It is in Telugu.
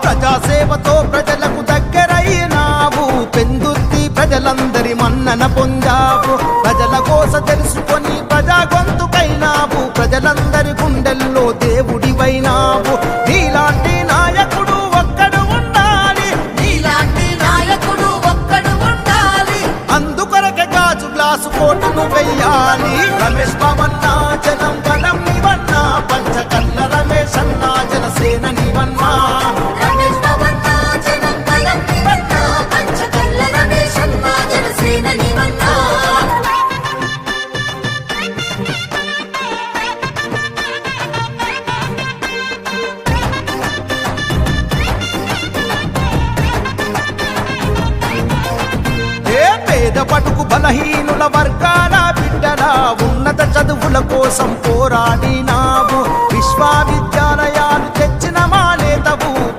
ప్రజాసేవతో ప్రజలకు దగ్గరైనావు, పెందుర్తి ప్రజలందరి మన్నన పొందావు. ప్రజల కోస తెలుసుకొని ప్రజా గొంతుకైనావు, ప్రజలందరి గుండెల్లో దేవుడివైనావు. నీలాంటి నాయకుడు ఒక్కడు ఉండాలి, నీలాంటి నాయకుడు ఒక్కడు ఉండాలి. అందుకొరకే గాజు గ్లాసు కోటును వెయ్యాలి. రమేష్ బాబన్నా జనం బలం నివన్నా, పంచకల్ల రమేష్ అన్నా జనసేన నివన్నా. రమేష్ బాబన్నా జనం బలం నివన్నా, పంచకల్ల రమేష్ అన్నా జనసేన నివన్నా. పేద పటుకు బలహీనుల వర్గాల బిడ్డలా ఉన్నత చదువుల కోసం పోరాడినావు. విశ్వవిద్యాలయాల